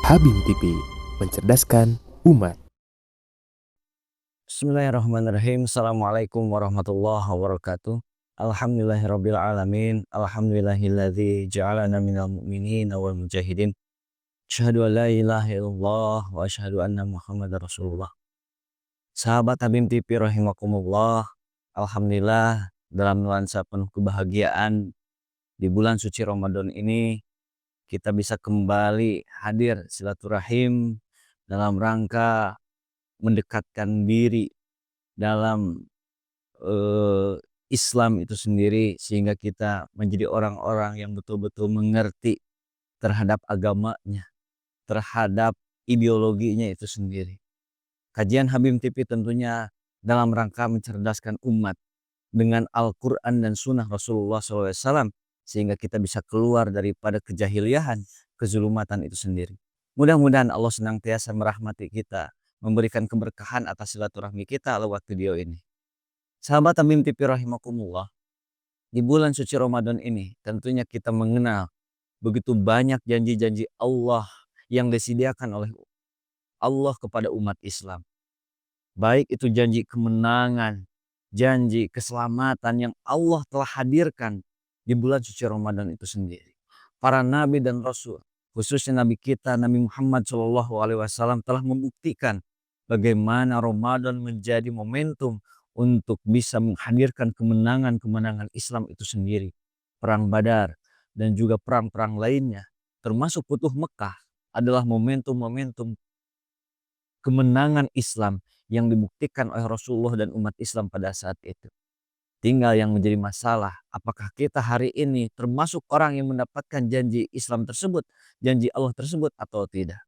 Habim TV, mencerdaskan umat. Bismillahirrahmanirrahim. Assalamualaikum warahmatullahi wabarakatuh. Alhamdulillahirabbil alamin. Alhamdulillahilladzi ja'alana minal mu'minin wal mujahidin. Asyhadu an la ilaha illallah wa asyhadu anna Muhammadar Rasulullah. Sahabat Habim TV rahimakumullah. Alhamdulillah dalam nuansa penuh kebahagiaan di bulan suci Ramadan ini kita bisa kembali hadir silaturahim dalam rangka mendekatkan diri dalam Islam itu sendiri, sehingga kita menjadi orang-orang yang betul-betul mengerti terhadap agamanya, terhadap ideologinya itu sendiri. Kajian Habim TV tentunya dalam rangka mencerdaskan umat dengan Al-Quran dan Sunnah Rasulullah SAW, sehingga kita bisa keluar daripada kejahiliahan, kezulumatan itu sendiri. Mudah-mudahan Allah senantiasa merahmati kita, memberikan keberkahan atas silaturahmi kita lewat video ini. Sahabat Habim TV rahimakumullah, di bulan suci Ramadan ini tentunya kita mengenal begitu banyak janji-janji Allah yang disediakan oleh Allah kepada umat Islam. Baik itu janji kemenangan, janji keselamatan yang Allah telah hadirkan di bulan suci Ramadan itu sendiri. Para nabi dan rasul, khususnya nabi kita Nabi Muhammad SAW telah membuktikan bagaimana Ramadan menjadi momentum untuk bisa menghadirkan kemenangan-kemenangan Islam itu sendiri. Perang Badar dan juga perang-perang lainnya, termasuk Futuh Mekah, adalah momentum-momentum kemenangan Islam yang dibuktikan oleh Rasulullah dan umat Islam pada saat itu. Tinggal yang menjadi masalah, apakah kita hari ini termasuk orang yang mendapatkan janji Islam tersebut, janji Allah tersebut atau tidak.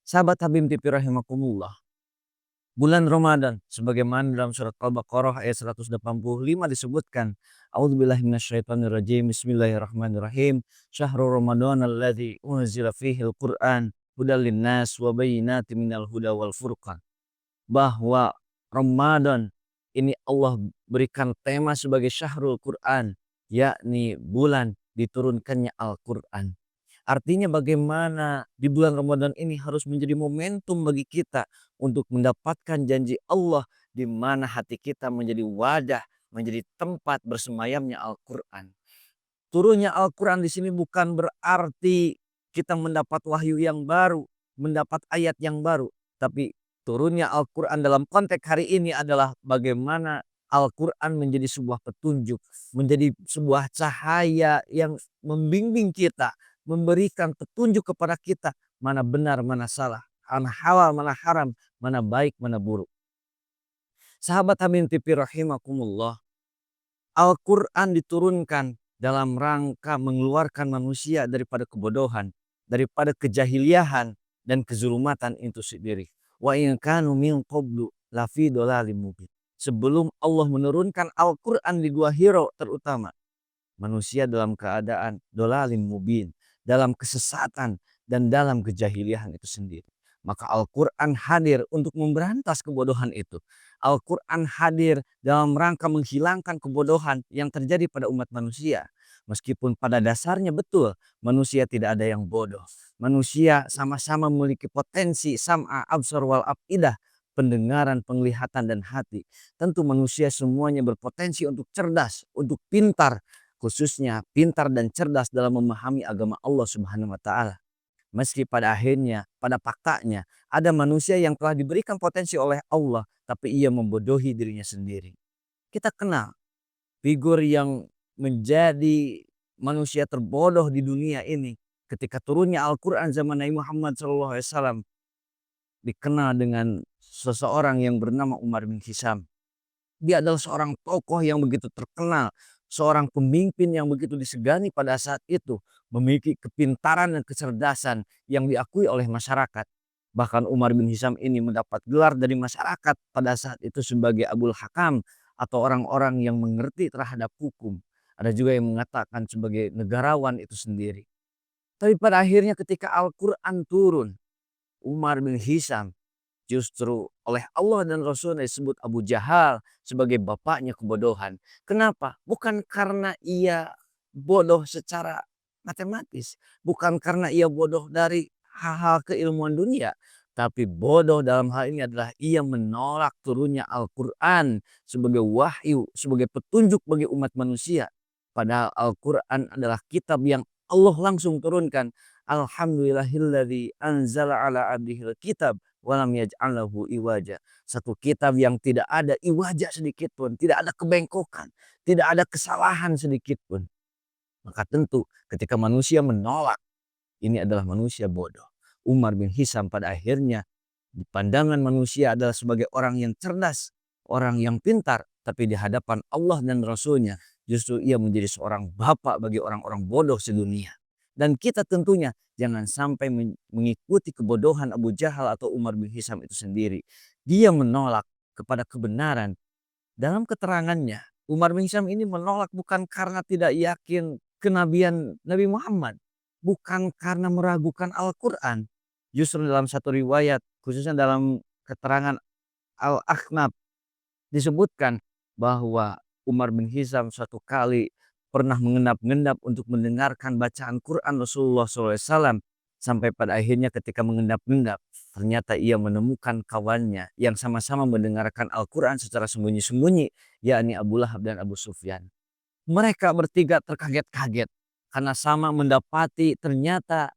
Sahabat Habib TV rahimakumullah, bulan Ramadan sebagaimana dalam surat Al-Baqarah ayat 185 disebutkan, A'udzubillahi minasyaitonirrajim, bismillahirrahmanirrahim, syahrul Ramadan alladzi unzila fihil Qur'an hudal linnas wa bayyinatin minal huda wal furqan. Bahwa Ramadan ini Allah berikan tema sebagai syahrul Quran, yakni bulan diturunkannya Al-Quran. Artinya bagaimana di bulan Ramadan ini harus menjadi momentum bagi kita untuk mendapatkan janji Allah, di mana hati kita menjadi wadah, menjadi tempat bersemayamnya Al-Quran. Turunnya Al-Quran di sini bukan berarti kita mendapat wahyu yang baru, mendapat ayat yang baru. Tapi turunnya Al-Quran dalam konteks hari ini adalah bagaimana Al-Quran menjadi sebuah petunjuk, menjadi sebuah cahaya yang membimbing kita, memberikan petunjuk kepada kita mana benar, mana salah, mana halal, mana haram, mana baik, mana buruk. Sahabat Habib TV rahimakumullah, Al-Quran diturunkan dalam rangka mengeluarkan manusia daripada kebodohan, daripada kejahiliahan dan kezulumatan itu sendiri. Wa in kanu min qablu lafi dhalalim mubin. Sebelum Allah menurunkan Al-Quran di Gua Hiro terutama, manusia dalam keadaan dhalalim mubin, dalam kesesatan dan dalam kejahiliahan itu sendiri. Maka Al-Quran hadir untuk memberantas kebodohan itu. Al-Quran hadir dalam rangka menghilangkan kebodohan yang terjadi pada umat manusia. Meskipun pada dasarnya betul manusia tidak ada yang bodoh. Manusia sama-sama memiliki potensi sam'a, absar, wal afidah, pendengaran, penglihatan dan hati. Tentu manusia semuanya berpotensi untuk cerdas, untuk pintar. Khususnya pintar dan cerdas dalam memahami agama Allah Subhanahu wa Ta'ala. Meski pada akhirnya, pada faktanya, ada manusia yang telah diberikan potensi oleh Allah, tapi ia membodohi dirinya sendiri. Kita kenal figur yang menjadi manusia terbodoh di dunia ini ketika turunnya Al-Quran zaman Nabi Muhammad SAW, dikenal dengan seseorang yang bernama Umar bin Hisham. Dia adalah seorang tokoh yang begitu terkenal, seorang pemimpin yang begitu disegani pada saat itu, memiliki kepintaran dan kecerdasan yang diakui oleh masyarakat. Bahkan Umar bin Hisham ini mendapat gelar dari masyarakat pada saat itu sebagai Abul Hakam, atau orang-orang yang mengerti terhadap hukum. Ada juga yang mengatakan sebagai negarawan itu sendiri. Tapi pada akhirnya ketika Al-Quran turun, Umar bin Hisham justru oleh Allah dan Rasulnya disebut Abu Jahal sebagai bapaknya kebodohan. Kenapa? Bukan karena ia bodoh secara matematis. Bukan karena ia bodoh dari hal-hal keilmuan dunia. Tapi bodoh dalam hal ini adalah ia menolak turunnya Al-Quran sebagai wahyu, sebagai petunjuk bagi umat manusia. Padahal Al-Quran adalah kitab yang Allah langsung turunkan. Alhamdulillahilladzi anzala ala abdihil kitab walam yaj'alahu iwaja. Satu kitab yang tidak ada iwaja sedikit pun, tidak ada kebengkokan, tidak ada kesalahan sedikit pun. Maka tentu ketika manusia menolak, ini adalah manusia bodoh. Umar bin Hisam pada akhirnya di pandangan manusia adalah sebagai orang yang cerdas, orang yang pintar. Tapi di hadapan Allah dan Rasulnya justru ia menjadi seorang bapak bagi orang-orang bodoh sedunia. Dan kita tentunya jangan sampai mengikuti kebodohan Abu Jahal atau Umar bin Hisam itu sendiri. Dia menolak kepada kebenaran. Dalam keterangannya, Umar bin Hisam ini menolak bukan karena tidak yakin kenabian Nabi Muhammad. Bukan karena meragukan Al-Quran. Justru dalam satu riwayat, khususnya dalam keterangan Al-Akhnaf, disebutkan bahwa Umar bin Hisam suatu kali pernah mengendap-endap untuk mendengarkan bacaan Quran Rasulullah SAW. Sampai pada akhirnya ketika mengendap-endap, ternyata ia menemukan kawannya yang sama-sama mendengarkan Al-Quran secara sembunyi-sembunyi, yakni Abu Lahab dan Abu Sufyan. Mereka bertiga terkaget-kaget karena sama mendapati ternyata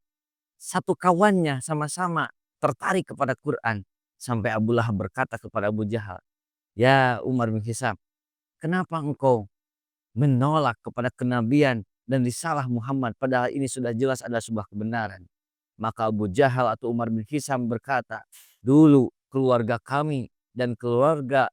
satu kawannya sama-sama tertarik kepada Quran. Sampai Abu Lahab berkata kepada Abu Jahal, "Ya Umar bin Hisam, kenapa engkau menolak kepada kenabian dan risalah Muhammad padahal ini sudah jelas ada sebuah kebenaran?" Maka Abu Jahal atau Umar bin Hisam berkata, "Dulu keluarga kami dan keluarga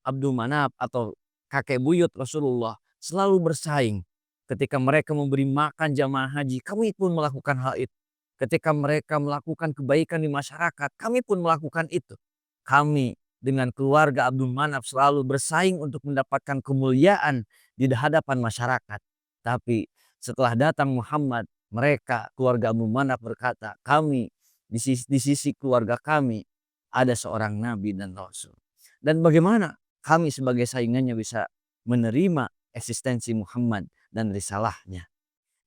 Abdul Manaf atau kakek buyut Rasulullah selalu bersaing. Ketika mereka memberi makan jamaah haji, kami pun melakukan hal itu. Ketika mereka melakukan kebaikan di masyarakat, kami pun melakukan itu. Kami dengan keluarga Abdul Manaf selalu bersaing untuk mendapatkan kemuliaan di hadapan masyarakat. Tapi setelah datang Muhammad, mereka keluarga Abdul Manaf berkata, kami di sisi keluarga kami ada seorang nabi dan rasul. Dan bagaimana kami sebagai saingannya bisa menerima eksistensi Muhammad dan risalahnya?"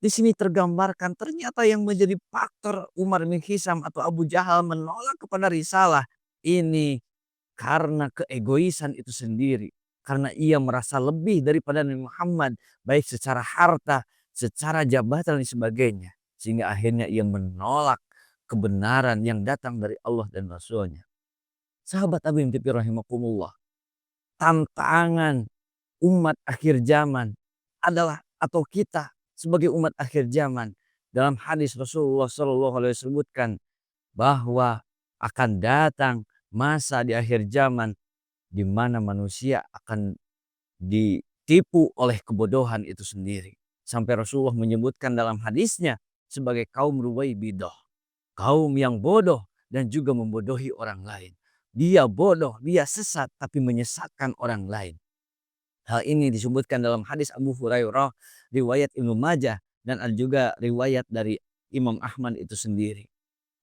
Di sini tergambarkan ternyata yang menjadi faktor Umar bin Hisam atau Abu Jahal menolak kepada risalah ini karena keegoisan itu sendiri. Karena ia merasa lebih daripada Nabi Muhammad baik secara harta, secara jabatan dan sebagainya. Sehingga akhirnya ia menolak kebenaran yang datang dari Allah dan Rasulnya. Sahabat Abim Tipi rahimakumullah. Tantangan umat akhir zaman adalah atau kita sebagai umat akhir zaman, dalam hadis Rasulullah SAW disebutkan bahwa akan datang masa di akhir zaman di mana manusia akan ditipu oleh kebodohan itu sendiri. Sampai Rasulullah menyebutkan dalam hadisnya sebagai kaum Ruwaibidah, kaum yang bodoh dan juga membodohi orang lain. Dia bodoh, dia sesat tapi menyesatkan orang lain. Hal ini disebutkan dalam hadis Abu Hurairah, riwayat Ibnu Majah, dan juga riwayat dari Imam Ahmad itu sendiri.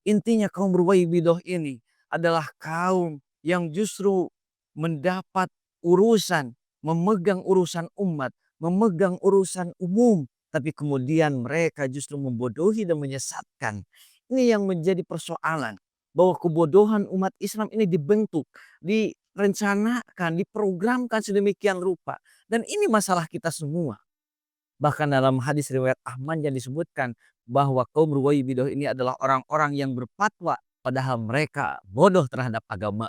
Intinya kaum Ruwaibidah ini adalah kaum yang justru mendapat urusan, memegang urusan umat, memegang urusan umum. Tapi kemudian mereka justru membodohi dan menyesatkan. Ini yang menjadi persoalan. Bahwa kebodohan umat Islam ini dibentuk, direncanakan, diprogramkan sedemikian rupa. Dan ini masalah kita semua. Bahkan dalam hadis riwayat Ahmad yang disebutkan bahwa kaum Ruwaibidah ini adalah orang-orang yang berfatwa padahal mereka bodoh terhadap agama.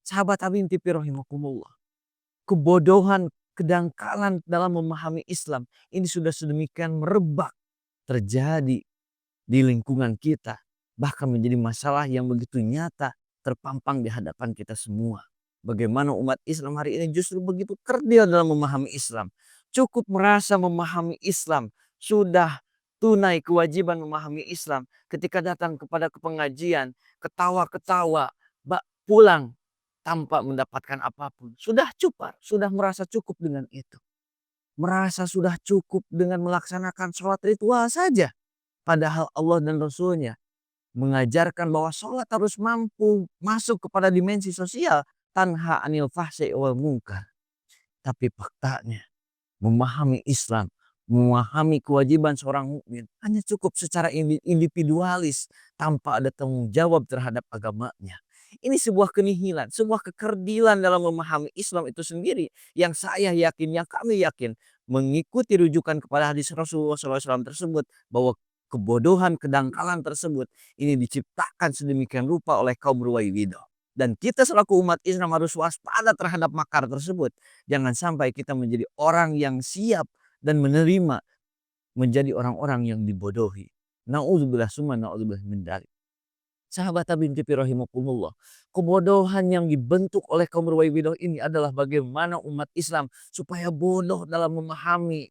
Sahabat Habib Tipi rahimakumullah. Kebodohan, kedangkalan dalam memahami Islam ini sudah sedemikian merebak terjadi di lingkungan kita. Bahkan menjadi masalah yang begitu nyata terpampang di hadapan kita semua. Bagaimana umat Islam hari ini justru begitu kerdil dalam memahami Islam. Cukup merasa memahami Islam. Sudah tunai kewajiban memahami Islam. Ketika datang kepada pengajian, ketawa-ketawa, pulang tanpa mendapatkan apapun. Sudah cukup, sudah merasa cukup dengan itu. Merasa sudah cukup dengan melaksanakan sholat ritual saja. Padahal Allah dan Rasulnya mengajarkan bahwa sholat harus mampu masuk kepada dimensi sosial. Tanha anil fahsyi wal munkar. Tapi faktanya memahami Islam memahami kewajiban seorang mukmin hanya cukup secara individualis tanpa ada tanggung jawab terhadap agamanya. Ini sebuah kenihilan, sebuah kekerdilan dalam memahami Islam itu sendiri yang saya yakin, yang kami yakin mengikuti rujukan kepada hadis Rasulullah SAW tersebut bahwa kebodohan, kedangkalan tersebut ini diciptakan sedemikian rupa oleh kaum Ruwaibidah. Dan kita selaku umat Islam harus waspada terhadap makar tersebut. Jangan sampai kita menjadi orang yang siap dan menerima menjadi orang-orang yang dibodohi. Na'udzubillah summa na'udzubillah min dzalik. Sahabat Habib Tipi rahimakumullah. Kebodohan yang dibentuk oleh kaum Ruwaibidah ini adalah bagaimana umat Islam supaya bodoh dalam memahami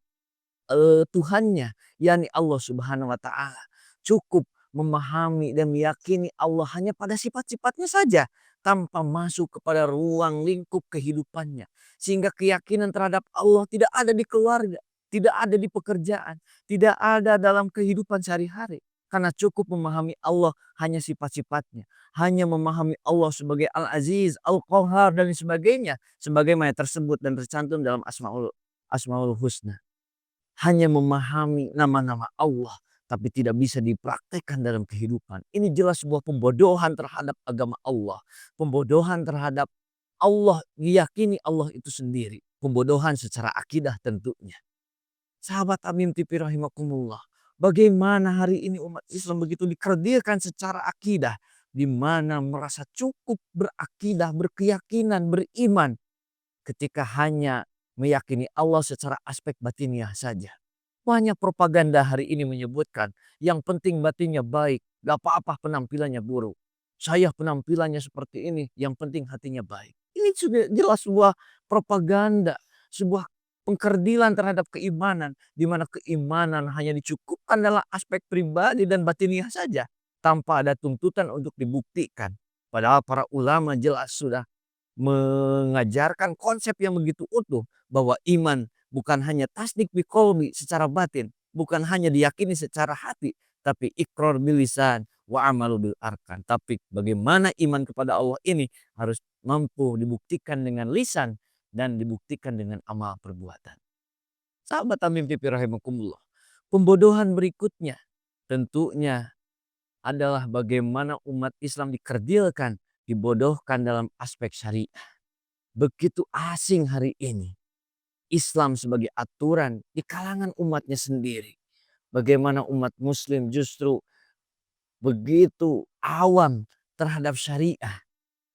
Tuhannya, yakni Allah Subhanahu wa taala. Cukup memahami dan meyakini Allah hanya pada sifat-sifatnya saja tanpa masuk kepada ruang lingkup kehidupannya. Sehingga keyakinan terhadap Allah tidak ada di keluarga, tidak ada di pekerjaan, tidak ada dalam kehidupan sehari-hari. Karena cukup memahami Allah hanya sifat-sifatnya. Hanya memahami Allah sebagai Al-Aziz, Al-Qahhar dan sebagainya. Sebagaimana tersebut dan tercantum dalam Asmaul Husna. Hanya memahami nama-nama Allah tapi tidak bisa dipraktekkan dalam kehidupan. Ini jelas sebuah pembodohan terhadap agama Allah. Pembodohan terhadap Allah, diyakini Allah itu sendiri. Pembodohan secara akidah tentunya. Sahabat Amin Tipi rahimakumullah. Bagaimana hari ini umat Islam begitu dikerdilkan secara akidah. Di mana merasa cukup berakidah, berkeyakinan, beriman. Ketika hanya meyakini Allah secara aspek batiniah saja. Banyak propaganda hari ini menyebutkan yang penting batinnya baik, gak apa-apa penampilannya buruk. Saya penampilannya seperti ini, yang penting hatinya baik. Ini sudah jelas sebuah propaganda, sebuah pengkerdilan terhadap keimanan, di mana keimanan hanya dicukupkan dalam aspek pribadi dan batiniah saja, tanpa ada tuntutan untuk dibuktikan. Padahal para ulama jelas sudah mengajarkan konsep yang begitu utuh bahwa iman bukan hanya tasdik biqauli secara batin, bukan hanya diyakini secara hati, tapi iqrar bil lisan wa amalu bil arkan. Tapi bagaimana iman kepada Allah ini harus mampu dibuktikan dengan lisan dan dibuktikan dengan amal perbuatan. Sahabat Tamim Pipi rahimakumullah. Pembodohan berikutnya tentunya adalah bagaimana umat Islam dikerdilkan, dibodohkan dalam aspek syariah. Begitu asing hari ini Islam sebagai aturan di kalangan umatnya sendiri. Bagaimana umat muslim justru begitu awam terhadap syariah.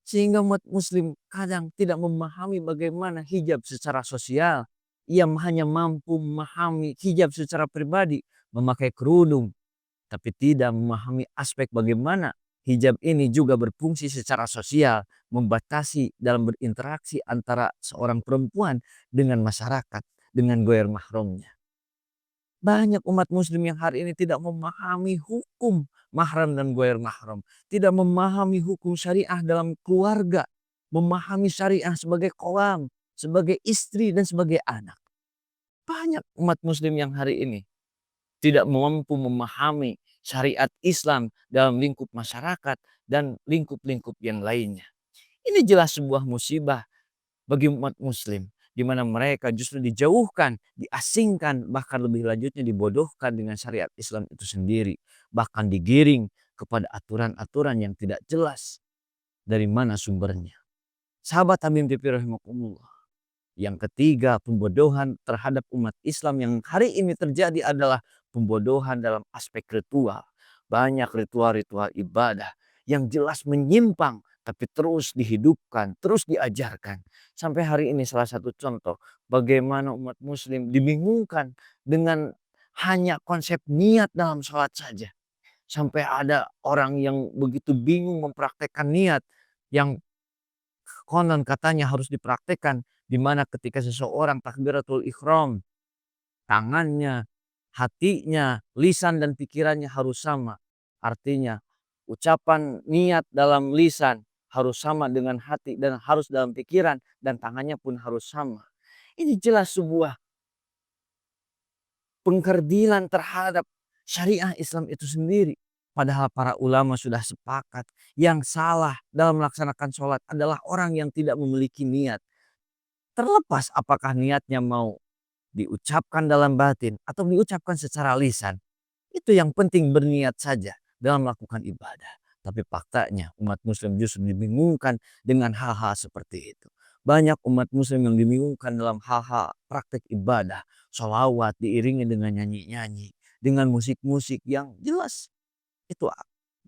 Sehingga umat muslim kadang tidak memahami bagaimana hijab secara sosial. Ia hanya mampu memahami hijab secara pribadi, memakai kerudung. Tapi tidak memahami aspek bagaimana hijab ini juga berfungsi secara sosial, membatasi dalam berinteraksi antara seorang perempuan dengan masyarakat, dengan ghair mahramnya. Banyak umat muslim yang hari ini tidak memahami hukum mahram dan ghair mahram. Tidak memahami hukum syariah dalam keluarga. Memahami syariah sebagai qawam, sebagai istri dan sebagai anak. Banyak umat muslim yang hari ini tidak mampu memahami syariat Islam dalam lingkup masyarakat dan lingkup-lingkup yang lainnya. Ini jelas sebuah musibah bagi umat muslim. Di mana mereka justru dijauhkan, diasingkan, bahkan lebih lanjutnya dibodohkan dengan syariat Islam itu sendiri. Bahkan digiring kepada aturan-aturan yang tidak jelas dari mana sumbernya. Sahabat Habib Tipi rahimakumullah. Yang ketiga, pembodohan terhadap umat Islam yang hari ini terjadi adalah pembodohan dalam aspek ritual. Banyak ritual-ritual ibadah yang jelas menyimpang tapi terus dihidupkan, terus diajarkan. Sampai hari ini salah satu contoh bagaimana umat muslim dibingungkan dengan hanya konsep niat dalam sholat saja. Sampai ada orang yang begitu bingung mempraktekkan niat yang konon katanya harus dipraktekkan, di mana ketika seseorang takbiratul ihram, tangannya, hatinya, lisan dan pikirannya harus sama. Artinya ucapan niat dalam lisan harus sama dengan hati dan harus dalam pikiran dan tangannya pun harus sama. Ini jelas sebuah pengkerdilan terhadap syariah Islam itu sendiri. Padahal para ulama sudah sepakat yang salah dalam melaksanakan sholat adalah orang yang tidak memiliki niat. Terlepas apakah niatnya mau diucapkan dalam batin, atau diucapkan secara lisan. Itu yang penting berniat saja dalam melakukan ibadah. Tapi faktanya umat muslim justru dibingungkan dengan hal-hal seperti itu. Banyak umat muslim yang dibingungkan dalam hal-hal praktek ibadah. Sholawat diiringi dengan nyanyi-nyanyi. Dengan musik-musik yang jelas itu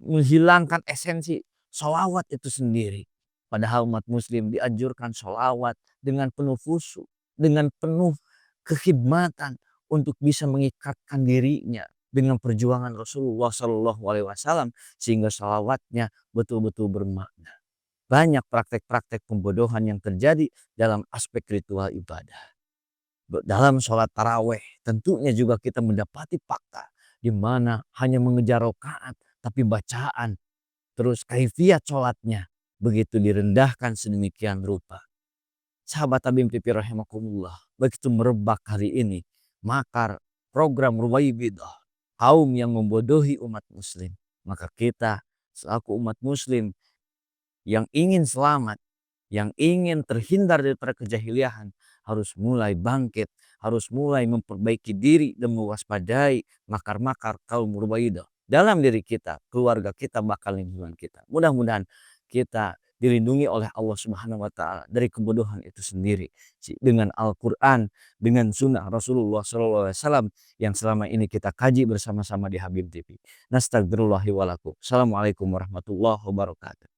menghilangkan esensi sholawat itu sendiri. Padahal umat muslim dianjurkan sholawat dengan penuh khusyuk, dengan penuh kekhidmatan untuk bisa mengikatkan dirinya dengan perjuangan Rasulullah Shallallahu Alaihi Wasallam sehingga sholawatnya betul-betul bermakna. Banyak praktek-praktek pembodohan yang terjadi dalam aspek ritual ibadah. Dalam sholat taraweh tentunya juga kita mendapati fakta di mana hanya mengejar rakaat tapi bacaan terus kaifiat sholatnya begitu direndahkan sedemikian rupa. Sahabat Habib TV rahimakumullah, begitu merebak hari ini makar program Ruwaibidah, kaum yang membodohi umat muslim. Maka kita selaku umat muslim yang ingin selamat, yang ingin terhindar daripada kejahiliahan, harus mulai bangkit, harus mulai memperbaiki diri dan mewaspadai makar-makar kaum Ruwaidah dalam diri kita, keluarga kita, bahkan lingkungan kita. Mudah-mudahan kita dilindungi oleh Allah Subhanahu wa taala dari kebodohan itu sendiri dengan Al-Qur'an, dengan sunnah Rasulullah sallallahu alaihi wasallam yang selama ini kita kaji bersama-sama di Habib TV. Nastagfirullahi wa lakum. Assalamualaikum warahmatullahi wabarakatuh.